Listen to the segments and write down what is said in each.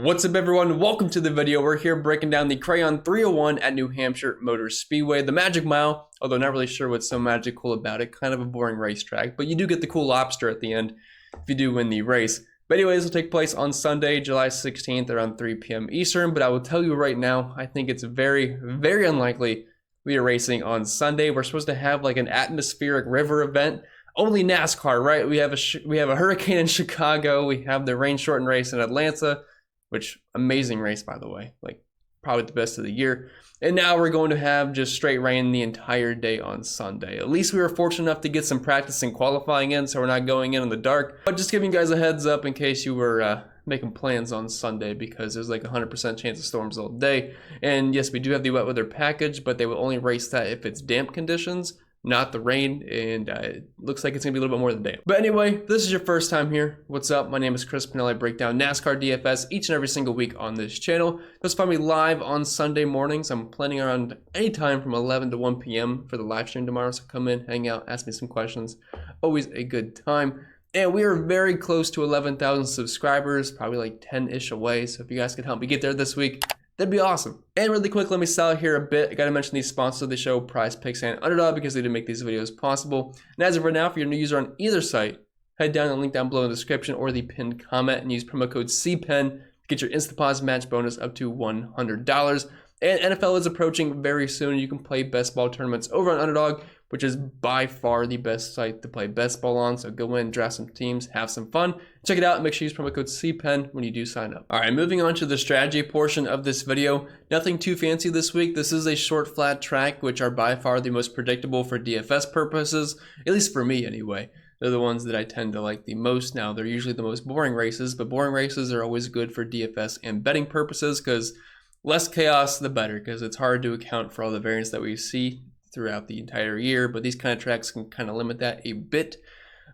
What's up everyone? Welcome to the video. We're here breaking down the Crayon 301 at New Hampshire Motor Speedway, the Magic Mile, although not really sure what's so magical about it. Kind of a boring racetrack, but you do get the cool lobster at the end if you do win the race. But anyways, it'll take place on Sunday, July 16th around 3 p.m. Eastern, but I will tell you right now, I think it's very, very unlikely we are racing on Sunday. We're supposed to have like an atmospheric river event. Only NASCAR, right? We have a hurricane in Chicago. We have the rain shortened race in Atlanta, which amazing race, by the way, like probably the best of the year. And now we're going to have just straight rain the entire day on Sunday. At least we were fortunate enough to get some practice and qualifying in, so we're not going in the dark. But just giving you guys a heads up in case you were making plans on Sunday, because there's like 100% chance of storms all day. And yes, we do have the wet weather package, but they will only race that if it's damp conditions, not the rain, and it looks like it's gonna be a little bit more than damp. But anyway, if this is your first time here, what's up? My name is Chris Pennell. I break down NASCAR DFS each and every single week on this channel. Just find me live on Sunday mornings. I'm planning around any time from 11 to 1 p.m. for the live stream tomorrow, so come in, hang out, ask me some questions. Always a good time. And we are very close to 11,000 subscribers, probably like 10-ish away, so if you guys could help me get there this week, that'd be awesome. And really quick, let me sell here a bit. I gotta mention these sponsors of the show, Prize Picks and Underdog, because they do make these videos possible. And as of right now, if you're a new user on either site, head down to the link down below in the description or the pinned comment and use promo code CPEN to get your instant deposit match bonus up to $100. And NFL is approaching very soon. You can play best ball tournaments over on Underdog, which is by far the best site to play best ball on. So go in, draft some teams, have some fun. Check it out and make sure you use promo code CPEN when you do sign up. All right, moving on to the strategy portion of this video. Nothing too fancy this week. This is a short flat track, which are by far the most predictable for DFS purposes, at least for me anyway. They're the ones that I tend to like the most. Now, they're usually the most boring races, but boring races are always good for DFS and betting purposes because less chaos, the better, because it's hard to account for all the variance that we see throughout the entire year, but these kind of tracks can kind of limit that a bit.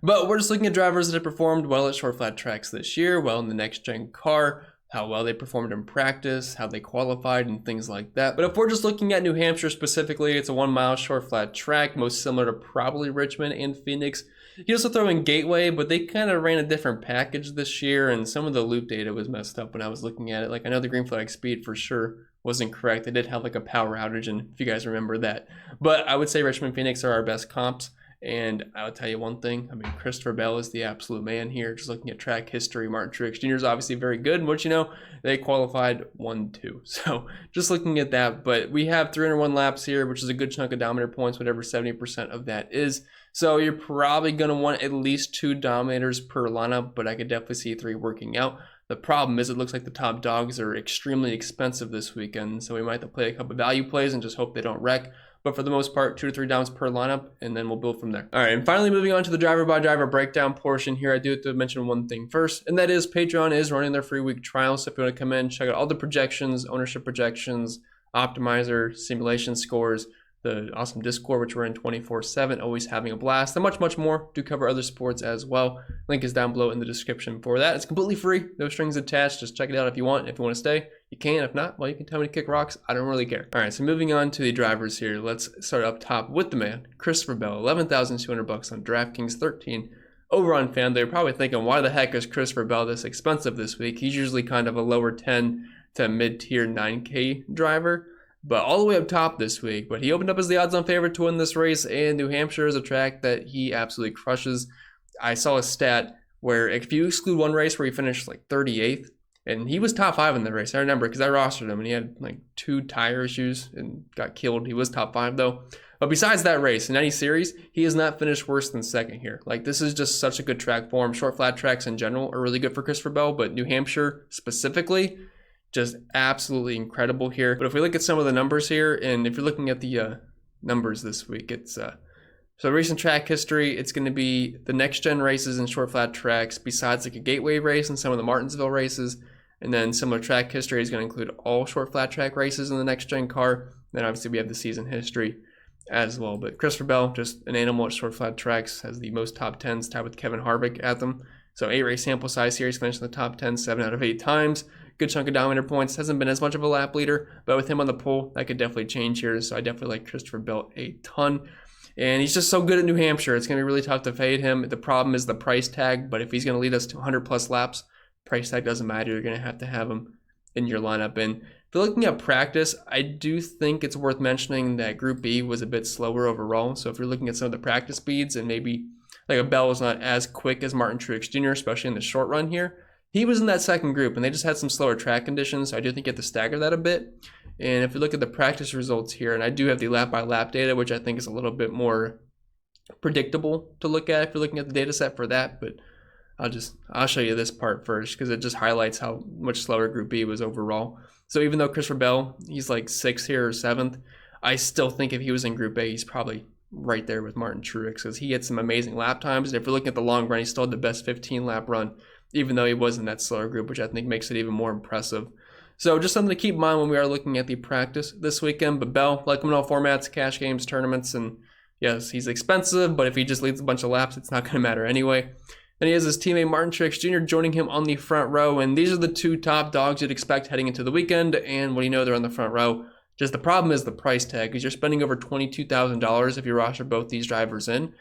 But we're just looking at drivers that have performed well at short flat tracks this year, well in the next gen car, how well they performed in practice, how they qualified, and things like that. But if we're just looking at New Hampshire specifically, it's a 1 mile short flat track, most similar to probably Richmond and Phoenix. You also throw in Gateway, but they kind of ran a different package this year, and some of the loop data was messed up when I was looking at it. Like, I know the green flag speed for sure wasn't correct. They did have like a power outage, and if you guys remember that. But I would say Richmond, Phoenix are our best comps. And I would tell you one thing, I mean, Christopher Bell is the absolute man here. Just looking at track history, Martin Truex Jr. is obviously very good. And what you know, they qualified 1-2. So just looking at that, but we have 301 laps here, which is a good chunk of dominator points, whatever 70% of that is. So you're probably going to want at least 2 dominators per lineup, but I could definitely see 3 working out. The problem is it looks like the top dogs are extremely expensive this weekend, so we might have to play a couple value plays and just hope they don't wreck. But for the most part, 2 to 3 downs per lineup, and then we'll build from there. All right, and finally moving on to the driver-by-driver breakdown portion here, I do have to mention one thing first, and that is Patreon is running their free week trial. So if you want to come in, check out all the projections, ownership projections, optimizer, simulation scores, the awesome Discord, which we're in 24/7, always having a blast, and much, much more. Do cover other sports as well. Link is down below in the description for that. It's completely free, no strings attached. Just check it out if you want. If you want to stay, you can. If not, well, you can tell me to kick rocks. I don't really care. All right, so moving on to the drivers here. Let's start up top with the man, Christopher Bell, $11,200 on DraftKings, 13 over on FanDuel. You're probably thinking, why the heck is Christopher Bell this expensive this week? He's usually kind of a lower 10 to mid-tier 9K driver, but all the way up top this week. But he opened up as the odds-on favorite to win this race, and New Hampshire is a track that he absolutely crushes. I saw a stat where if you exclude one race where he finished like 38th, and he was top 5 in the race. I remember because I rostered him, and he had like 2 tire issues and got killed. He was top 5 though. But besides that race, in any series, he has not finished worse than second here. Like, this is just such a good track for him. Short flat tracks in general are really good for Christopher Bell, but New Hampshire specifically, just absolutely incredible here. But if we look at some of the numbers here, and if you're looking at the numbers this week, it's so recent track history, it's going to be the next gen races and short flat tracks, besides like a Gateway race and some of the Martinsville races. And then similar track history is going to include all short flat track races in the next gen car. Then obviously we have the season history as well. But Christopher Bell, just an animal at short flat tracks, has the most top 10s, tied with Kevin Harvick at them. So 8 race sample size here, he's finished in the top 10 7 out of 8 times. Good chunk of dominator points. Hasn't been as much of a lap leader, but with him on the pole, that could definitely change here. So I definitely like Christopher Bell a ton. And he's just so good at New Hampshire. It's going to be really tough to fade him. The problem is the price tag, but if he's going to lead us to 100 plus laps, price tag doesn't matter. You're going to have him in your lineup. And if you're looking at practice, I do think it's worth mentioning that Group B was a bit slower overall. So if you're looking at some of the practice speeds and maybe like a Bell was not as quick as Martin Truex Jr., especially in the short run here, he was in that second group and they just had some slower track conditions. So I do think you have to stagger that a bit. And if you look at the practice results here, and I do have the lap by lap data, which I think is a little bit more predictable to look at if you're looking at the data set for that, but I'll show you this part first because it just highlights how much slower Group B was overall. So even though Christopher Bell, he's like 6th here or 7th, I still think if he was in Group A, he's probably right there with Martin Truex because he had some amazing lap times. And if you're looking at the long run, he still had the best 15 lap run, even though he was in that slower group, which I think makes it even more impressive. So just something to keep in mind when we are looking at the practice this weekend. But Bell, like him in all formats, cash games, tournaments, and yes, he's expensive, but if he just leads a bunch of laps, it's not going to matter anyway. Then he has his teammate Martin Truex Jr. joining him on the front row, and these are the two top dogs you'd expect heading into the weekend, and what do you know, they're on the front row. Just the problem is the price tag, because you're spending over $22,000 if you roster both these drivers in.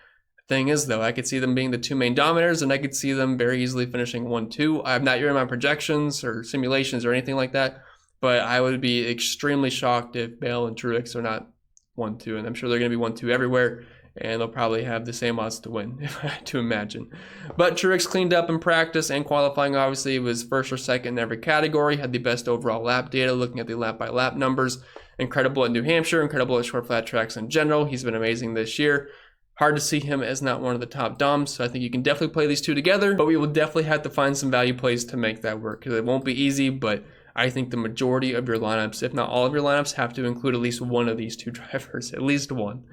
Thing is, though, I could see them being the two main dominators, and I could see them very easily finishing 1-2. I have not yet in my projections or simulations or anything like that, but I would be extremely shocked if Bale and Truex are not 1-2, and I'm sure they're going to be 1-2 everywhere, and they'll probably have the same odds to win, if I had to imagine. But Truex cleaned up in practice and qualifying. Obviously, was first or second in every category, had the best overall lap data, looking at the lap-by-lap numbers. Incredible at New Hampshire, incredible at short flat tracks in general. He's been amazing this year. Hard to see him as not one of the top doms, so I think you can definitely play these two together, but we will definitely have to find some value plays to make that work, because it won't be easy, but I think the majority of your lineups, if not all of your lineups, have to include at least one of these two drivers, at least one.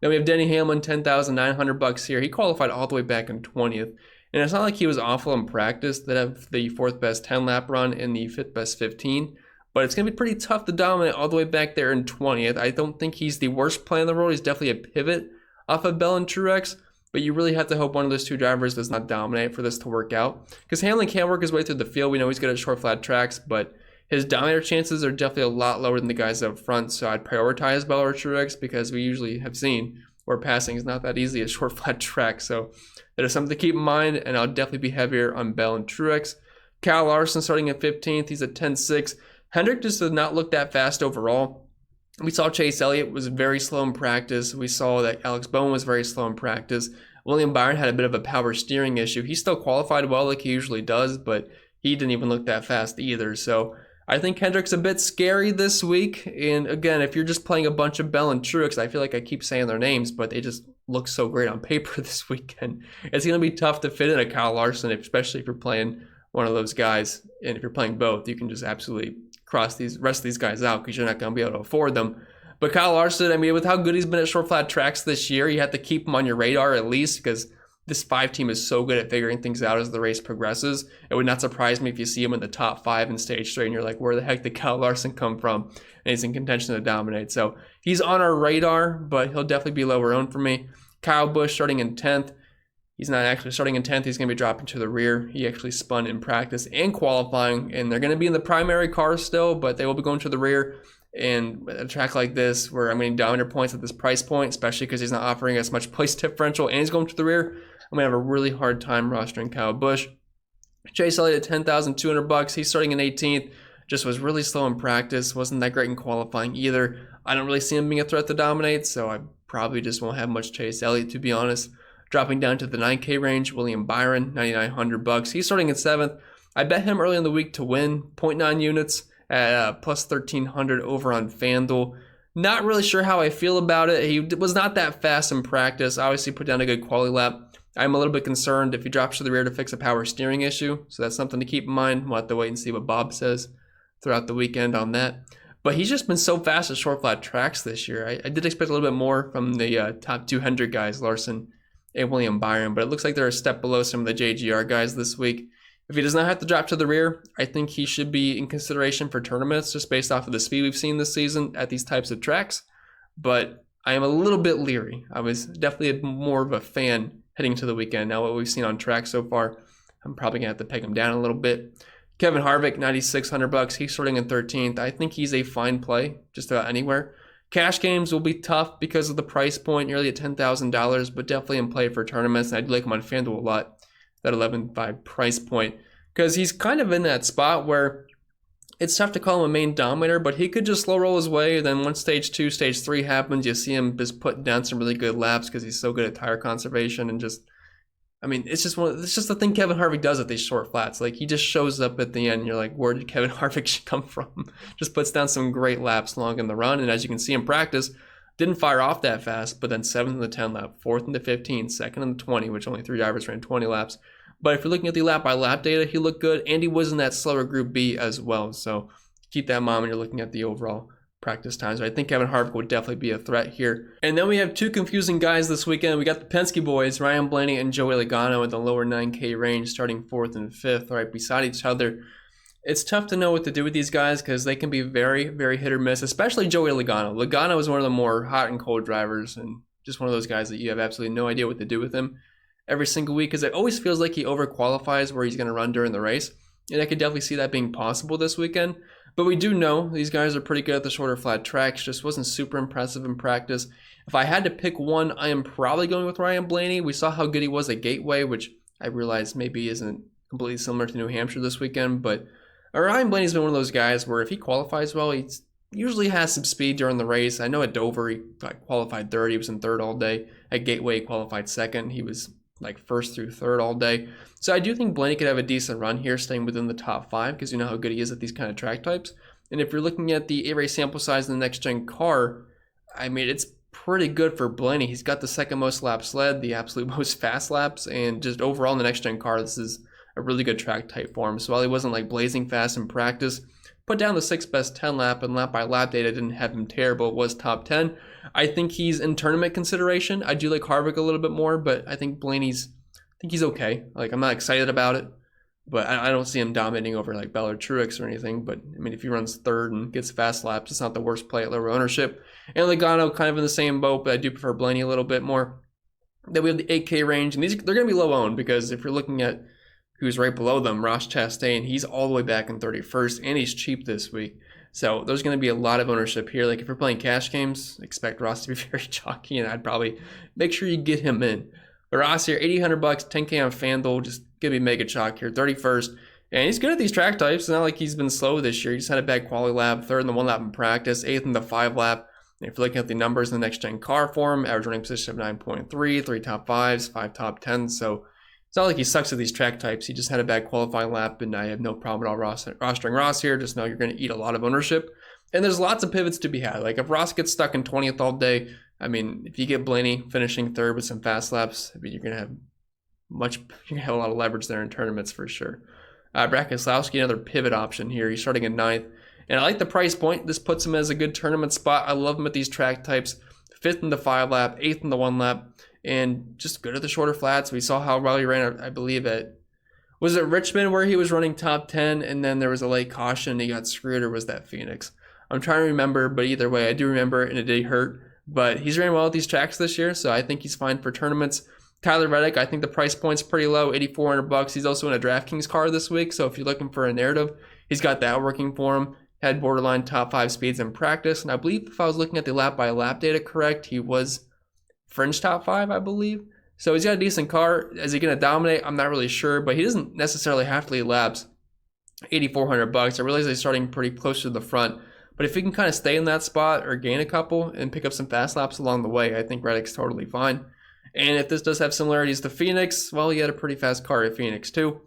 Then we have Denny Hamlin, $10,900 here. He qualified all the way back in 20th, and it's not like he was awful in practice. They have the 4th best 10-lap run and the 5th best 15, but it's going to be pretty tough to dominate all the way back there in 20th. I don't think he's the worst play in the world. He's definitely a pivot off of Bell and Truex, but you really have to hope one of those two drivers does not dominate for this to work out, because Hamlin can work his way through the field. We know he's good at short flat tracks, but his dominator chances are definitely a lot lower than the guys up front, so I'd prioritize Bell or Truex, because we usually have seen where passing is not that easy at short flat tracks. So that is something to keep in mind, and I'll definitely be heavier on Bell and Truex. Kyle Larson starting at 15th. He's at 10.6. Hendrick just did not look that fast overall. We saw Chase Elliott was very slow in practice. We saw that Alex Bowman was very slow in practice. William Byron had a bit of a power steering issue. He still qualified well like he usually does, but he didn't even look that fast either. So I think Hendrick's a bit scary this week. And again, if you're just playing a bunch of Bell and Truex, I feel like I keep saying their names, but they just look so great on paper this weekend. It's going to be tough to fit in a Kyle Larson, especially if you're playing one of those guys. And if you're playing both, you can just absolutely cross these rest of these guys out because you're not going to be able to afford them. But Kyle Larson, I mean, with how good he's been at short flat tracks this year, you have to keep him on your radar at least, because this 5 team is so good at figuring things out as the race progresses. It would not surprise me if you see him in the top 5 in stage 3 and you're like, where the heck did Kyle Larson come from? And he's in contention to dominate. So he's on our radar, but he'll definitely be lower owned for me. Kyle Busch starting in 10th. He's not actually starting in 10th. He's going to be dropping to the rear. He actually spun in practice and qualifying, and they're going to be in the primary car still, but they will be going to the rear. And a track like this, where I'm getting dominator points at this price point, especially because he's not offering as much place differential and he's going to the rear, I'm going to have a really hard time rostering Kyle Busch. Chase Elliott at $10,200. He's starting in 18th. Just was really slow in practice. Wasn't that great in qualifying either. I don't really see him being a threat to dominate, so I probably just won't have much Chase Elliott, to be honest. Dropping down to the 9K range, William Byron, $9,900. He's starting in 7th. I bet him early in the week to win, 0.9 units at plus 1,300 over on FanDuel. Not really sure how I feel about it. He was not that fast in practice. Obviously put down a good quality lap. I'm a little bit concerned if he drops to the rear to fix a power steering issue. So that's something to keep in mind. We'll have to wait and see what Bob says throughout the weekend on that. But he's just been so fast at short flat tracks this year. I did expect a little bit more from the top 200 guys, Larson and William Byron, but it looks like they're a step below some of the JGR guys this week. If he does not have to drop to the rear, I think he should be in consideration for tournaments just based off of the speed we've seen this season at these types of tracks. But I am a little bit leery. I was definitely more of a fan heading to the weekend. Now what we've seen on track so far, I'm probably going to have to peg him down a little bit. Kevin Harvick, $9,600. He's starting in 13th. I think he's a fine play just about anywhere. Cash games will be tough because of the price point, nearly at $10,000, but definitely in play for tournaments. And I do like him on FanDuel a lot, that 11.5 price point, because he's kind of in that spot where It's tough to call him a main dominator, but he could just slow roll his way. Then once stage 2, stage 3 happens, you see him just putting down some really good laps because he's so good at tire conservation and just, I mean, it's just the thing Kevin Harvick does at these short flats. Like, he just shows up at the end and you're like, where did Kevin Harvick come from? Just puts down some great laps long in the run. And as you can see in practice, didn't fire off that fast, but then 7th in the 10 lap, 4th in the 15, 2nd in the 20, which only 3 drivers ran 20 laps. But if you're looking at the lap by lap data, he looked good, and he was in that slower Group B as well. So keep that in mind when you're looking at the overall practice times. I think Kevin Harvick would definitely be a threat here. And then we have 2 confusing guys this weekend. We got the Penske boys, Ryan Blaney and Joey Logano in the lower 9K range, starting 4th and 5th, right beside each other. It's tough to know what to do with these guys because they can be very, very hit or miss, especially Joey Logano. Logano is one of the more hot and cold drivers and just one of those guys that you have absolutely no idea what to do with him every single week because it always feels like he overqualifies where he's going to run during the race. And I could definitely see that being possible this weekend. But we do know these guys are pretty good at the shorter flat tracks. Just wasn't super impressive in practice. If I had to pick one, I am probably going with Ryan Blaney. We saw how good he was at Gateway, which I realize maybe isn't completely similar to New Hampshire this weekend, but Ryan Blaney's been one of those guys where if he qualifies well, he usually has some speed during the race. I know at Dover, he qualified third. He was in third all day. At Gateway, he qualified second. He was like first through third all day. So I do think Blaney could have a decent run here, staying within the top 5, because you know how good he is at these kind of track types. And if you're looking at the 8-race sample size in the next-gen car, I mean, it's pretty good for Blaney. He's got the second most laps led, the absolute most fast laps, and just overall in the next-gen car, this is a really good track type for him. So while he wasn't like blazing fast in practice, put down the 6th best 10 lap, and lap by lap data didn't have him terrible. It was top 10. I think he's in tournament consideration. I do like Harvick a little bit more, but I think he's okay. Like, I'm not excited about it, but I don't see him dominating over like Bell or Truex or anything. But I mean, if he runs third and gets fast laps, it's not the worst play at lower ownership. And Logano kind of in the same boat, but I do prefer Blaney a little bit more. Then we have the 8K range, and they're going to be low owned because if you're looking at who's right below them, Ross Chastain, he's all the way back in 31st, and he's cheap this week. So there's going to be a lot of ownership here. Like if you're playing cash games, expect Ross to be very chalky, and I'd probably make sure you get him in. But Ross here, $8,800, 10K on FanDuel, just going to be mega chalk here, 31st. And he's good at these track types. It's not like he's been slow this year. He just had a bad quality lap, 3rd in the 1 lap in practice, 8th in the 5 lap. And if you're looking at the numbers in the next-gen car for him, average running position of 9.3, 3 top 5s, 5 top 10s. So it's not like he sucks at these track types. He just had a bad qualifying lap, and I have no problem at all rostering Ross here. Just know you're going to eat a lot of ownership. And there's lots of pivots to be had. Like if Ross gets stuck in 20th all day, I mean, if you get Blaney finishing 3rd with some fast laps, I mean, you're going to have a lot of leverage there in tournaments for sure. Brad Keselowski, another pivot option here. He's starting at 9th. And I like the price point. This puts him as a good tournament spot. I love him at these track types. 5th in the 5 lap, 8th in the 1 lap. And just good at the shorter flats. We saw how well he ran, I believe, was it Richmond where he was running top 10 and then there was a late caution and he got screwed, or was that Phoenix? I'm trying to remember, but either way, I do remember it and it did hurt. But he's ran well at these tracks this year, so I think he's fine for tournaments. Tyler Reddick, I think the price point's pretty low, $8,400. He's also in a DraftKings car this week, so if you're looking for a narrative, he's got that working for him. Had borderline top 5 speeds in practice, and I believe if I was looking at the lap by lap data correct, he was fringe top 5, I believe. So he's got a decent car. Is he going to dominate? I'm not really sure, but he doesn't necessarily have to lead laps. $8,400. I realize he's starting pretty close to the front, but if he can kind of stay in that spot or gain a couple and pick up some fast laps along the way, I think Reddick's totally fine. And if this does have similarities to Phoenix, well, he had a pretty fast car at Phoenix too.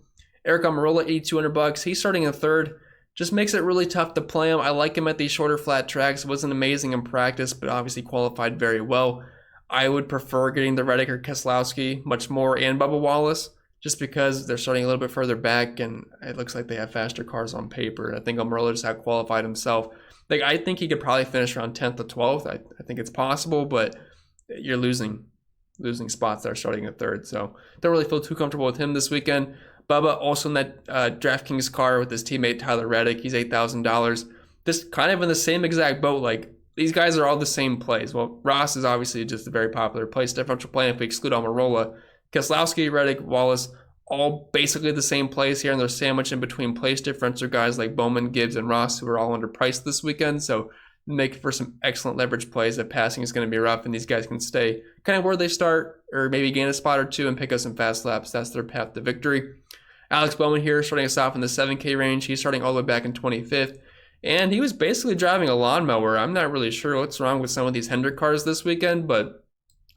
Eric Almirola, $8,200. He's starting in 3rd. Just makes it really tough to play him. I like him at these shorter flat tracks. Wasn't amazing in practice, but obviously qualified very well. I would prefer getting the Reddick or Keselowski much more, and Bubba Wallace, just because they're starting a little bit further back and it looks like they have faster cars on paper. I think Almirola just out-qualified himself. Like, I think he could probably finish around 10th or 12th. I think it's possible, but you're losing spots that are starting at 3rd. So don't really feel too comfortable with him this weekend. Bubba also in that DraftKings car with his teammate Tyler Reddick. He's $8,000. This kind of in the same exact boat. Like, these guys are all the same plays. Well, Ross is obviously just a very popular place differential play if we exclude Almirola. Keselowski, Reddick, Wallace, all basically the same plays here, and they're sandwiched in between place differential guys like Bowman, Gibbs, and Ross, who are all underpriced this weekend. So make for some excellent leverage plays. That passing is going to be rough, and these guys can stay kind of where they start, or maybe gain a spot or two and pick up some fast laps. That's their path to victory. Alex Bowman here starting us off in the 7K range. He's starting all the way back in 25th. And he was basically driving a lawnmower. I'm not really sure what's wrong with some of these Hendrick cars this weekend, but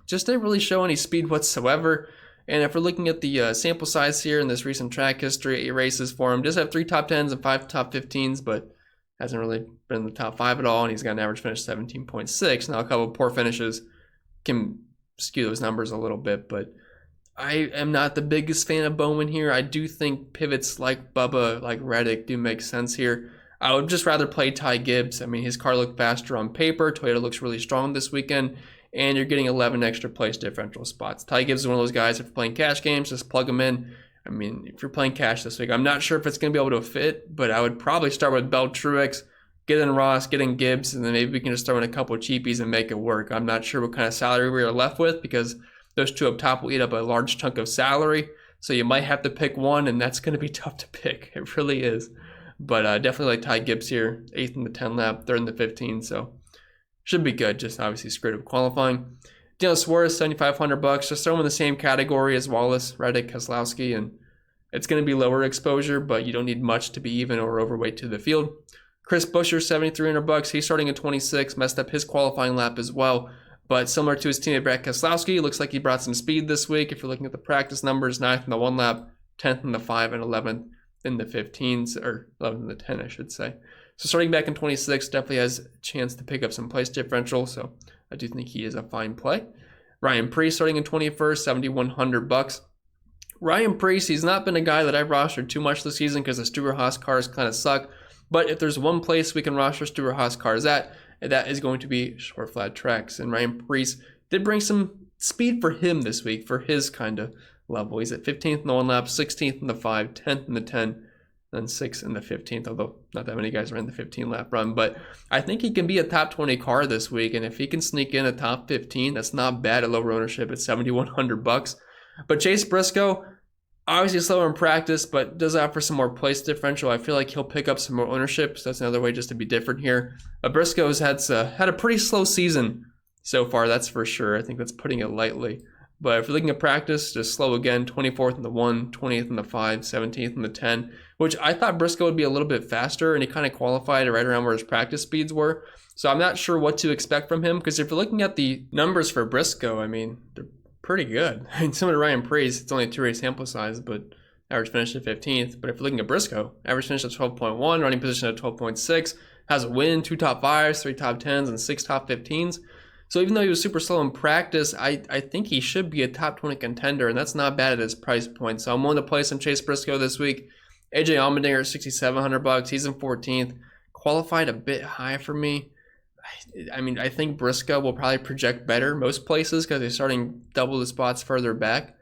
just didn't really show any speed whatsoever. And if we're looking at the sample size here in this recent track history, 8 races for him, just have 3 top 10s and 5 top 15s, but hasn't really been in the top 5 at all. And he's got an average finish 17.6. Now a couple of poor finishes can skew those numbers a little bit, but I am not the biggest fan of Bowman here. I do think pivots like Bubba, like Reddick do make sense here. I would just rather play Ty Gibbs. I mean, his car looked faster on paper. Toyota looks really strong this weekend, and you're getting 11 extra place differential spots. Ty Gibbs is one of those guys, if you're playing cash games, just plug him in. I mean, if you're playing cash this week, I'm not sure if it's going to be able to fit, but I would probably start with Bell Truex, get in Ross, get in Gibbs, and then maybe we can just throw in a couple of cheapies and make it work. I'm not sure what kind of salary we are left with because those 2 up top will eat up a large chunk of salary. So you might have to pick one, and that's going to be tough to pick. It really is. But definitely like Ty Gibbs here, 8th in the 10 lap, 3rd in the 15. So should be good. Just obviously screwed up qualifying. Daniel Suarez, $7,500. Just throw him in the same category as Wallace, Reddick, Keselowski, and it's going to be lower exposure, but you don't need much to be even or overweight to the field. Chris Buescher, $7,300. He's starting at 26. Messed up his qualifying lap as well. But similar to his teammate Brad Keselowski, looks like he brought some speed this week. If you're looking at the practice numbers, 9th in the 1 lap, 10th in the 5, and 11th in the 15s, or 11th in the 10, I should say. So starting back in 26, definitely has a chance to pick up some place differential. So I do think he is a fine play. Ryan Preece starting in 21st, $7,100. Ryan Preece, he's not been a guy that I've rostered too much this season because the Stewart-Haas cars kind of suck. But if there's one place we can roster Stewart-Haas cars at, that is going to be short flat tracks. And Ryan Preece did bring some speed for him this week for his kind of level. He's at 15th in the 1 lap, 16th in the 5, 10th in the 10, then 6th in the 15th, although not that many guys are in the 15 lap run. But I think he can be a top 20 car this week. And if he can sneak in a top 15, that's not bad at lower ownership at $7,100. But Chase Briscoe, obviously slower in practice, but does offer some more place differential. I feel like he'll pick up some more ownership, so that's another way just to be different here. Briscoe's had a pretty slow season so far, that's for sure. I think that's putting it lightly. But if you're looking at practice, just slow again, 24th in the 1, 20th in the 5, 17th in the 10, which I thought Briscoe would be a little bit faster, and he kind of qualified right around where his practice speeds were. So I'm not sure what to expect from him, because if you're looking at the numbers for Briscoe, I mean, they're pretty good. I mean, similar to Ryan Preece, it's only a 2-race sample size, but average finish at 15th. But if you're looking at Briscoe, average finish at 12.1, running position at 12.6, has a win, 2 top 5s, 3 top 10s, and 6 top 15s. So even though he was super slow in practice, I think he should be a top 20 contender, and that's not bad at his price point. So I'm willing to play some Chase Briscoe this week. AJ Allmendinger, $6,700. He's in 14th. Qualified a bit high for me. I mean, I think Briscoe will probably project better most places because he's starting double the spots further back.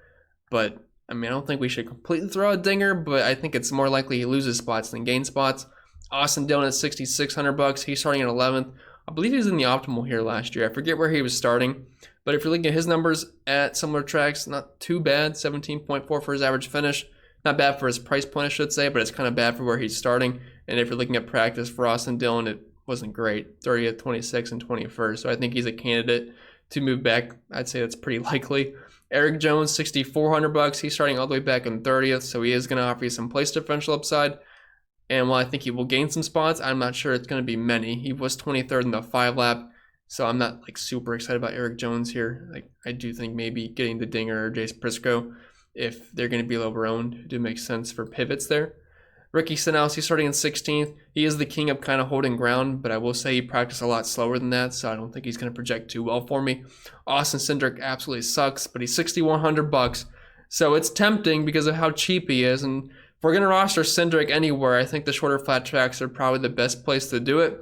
But, I mean, I don't think we should completely throw a dinger, but I think it's more likely he loses spots than gains spots. Austin Dillon at $6,600. He's starting at 11th. I believe he was in the optimal here last year. I forget where he was starting. But if you're looking at his numbers at similar tracks, not too bad. 17.4 for his average finish. Not bad for his price point, I should say, but it's kind of bad for where he's starting. And if you're looking at practice for Austin Dillon, it wasn't great. 30th, 26th, and 21st. So I think he's a candidate to move back. I'd say that's pretty likely. Eric Jones, $6,400. He's starting all the way back in 30th, so he is going to offer you some place differential upside. And while I think he will gain some spots, I'm not sure it's going to be many. He was 23rd in the 5 lap, so I'm not like super excited about Eric Jones here. Like I do think maybe getting the dinger or Chase Briscoe, if they're going to be lower owned, do make sense for pivots there. Ricky Stenhouse, he's starting in 16th. He is the king of kind of holding ground, but I will say he practiced a lot slower than that, so I don't think he's going to project too well for me. Austin Cindric absolutely sucks, but he's $6,100. So it's tempting because of how cheap he is, and if we're going to roster Cindric anywhere, I think the shorter flat tracks are probably the best place to do it.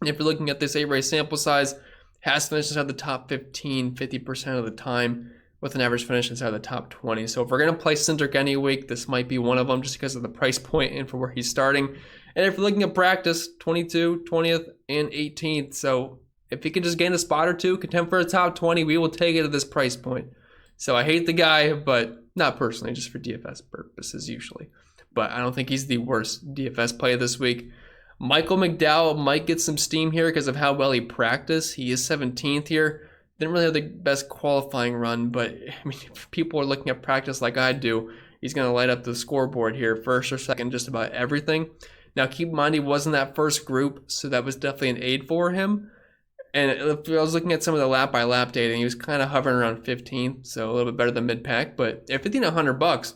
And if you're looking at this 8-race sample size, has finished inside the top 15, 50% of the time, with an average finish inside the top 20. So if we're going to play Cindric any week, this might be one of them just because of the price point and for where he's starting. And if you're looking at practice, 22, 20th, and 18th. So if he can just gain a spot or two, contend for a top 20, we will take it at this price point. So I hate the guy, but not personally, just for DFS purposes usually. But I don't think he's the worst DFS play this week. Michael McDowell might get some steam here because of how well he practiced. He is 17th here. Didn't really have the best qualifying run, but I mean, if people are looking at practice like I do, he's going to light up the scoreboard here, first or second, just about everything. Now, keep in mind, he wasn't that first group, so that was definitely an aid for him. And if I was looking at some of the lap-by-lap data, he was kind of hovering around 15th, so a little bit better than mid-pack. But at $1,500,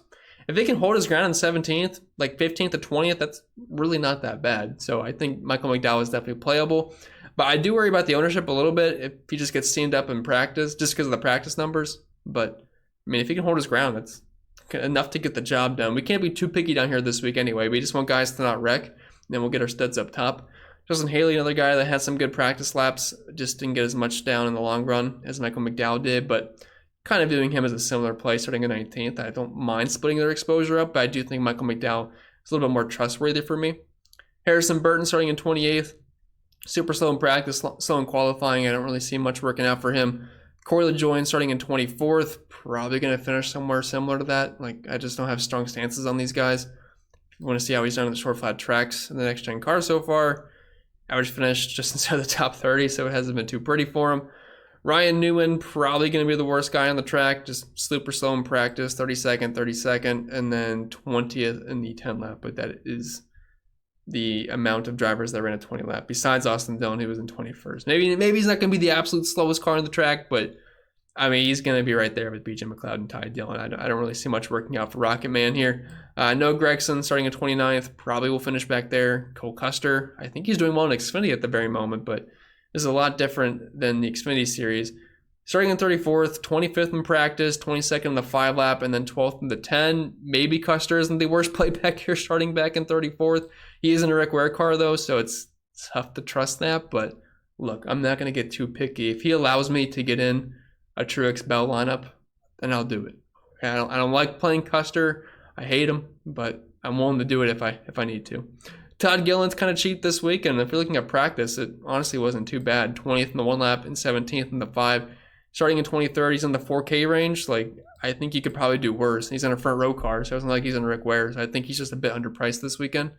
if they can hold his ground in 17th, like 15th to 20th, that's really not that bad. So I think Michael McDowell is definitely playable. But I do worry about the ownership a little bit if he just gets steamed up in practice, just because of the practice numbers. But, I mean, if he can hold his ground, that's enough to get the job done. We can't be too picky down here this week anyway. We just want guys to not wreck, and then we'll get our studs up top. Justin Haley, another guy that had some good practice laps, just didn't get as much down in the long run as Michael McDowell did, but kind of viewing him as a similar play starting at 19th. I don't mind splitting their exposure up, but I do think Michael McDowell is a little bit more trustworthy for me. Harrison Burton starting in 28th. Super slow in practice, slow in qualifying. I don't really see much working out for him. Corey LaJoyne starting in 24th. Probably going to finish somewhere similar to that. Like, I just don't have strong stances on these guys. If you want to see how he's done in the short flat tracks in the next gen car so far, average finish just inside the top 30, so it hasn't been too pretty for him. Ryan Newman, probably going to be the worst guy on the track, just super slow in practice, 32nd, and then 20th in the 10 lap, but that is the amount of drivers that ran a 20 lap, besides Austin Dillon, who was in 21st. Maybe he's not going to be the absolute slowest car on the track, but I mean, he's going to be right there with BJ McLeod and Ty Dillon. I don't really see much working out for Rocket Man here. Noah Gragson starting at 29th, probably will finish back there. Cole Custer, I think he's doing well in Xfinity at the very moment, but this is a lot different than the Xfinity series. Starting in 34th, 25th in practice, 22nd in the 5 lap, and then 12th in the 10. Maybe Custer isn't the worst play back here starting back in 34th. He is in a Rick Ware car though, so it's tough to trust that, but look, I'm not going to get too picky. If he allows me to get in a Truex Bell lineup, then I'll do it. I don't like playing Custer. I hate him, but I'm willing to do it if I need to. Todd Gilliland's kind of cheap this week, and if you're looking at practice, it honestly wasn't too bad. 20th in the 1 lap and 17th in the 5. Starting in 23rd, he's in the 4K range. Like, I think he could probably do worse. He's in a front row car, so it wasn't like he's in Rick Ware. So I think he's just a bit underpriced this weekend.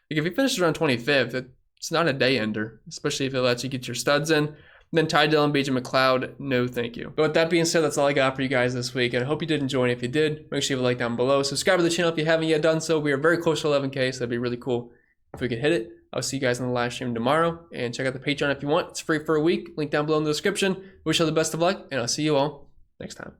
Like, if he finishes around 25th, it's not a day ender, especially if it lets you get your studs in. Then Ty Dillon, BJ McLeod, no thank you. But with that being said, that's all I got for you guys this week. And I hope you did enjoy. And if you did, make sure you leave a like down below. Subscribe to the channel if you haven't yet done so. We are very close to 11K, so that'd be really cool if we could hit it. I'll see you guys on the live stream tomorrow. And check out the Patreon if you want. It's free for a week. Link down below in the description. Wish you all the best of luck, and I'll see you all next time.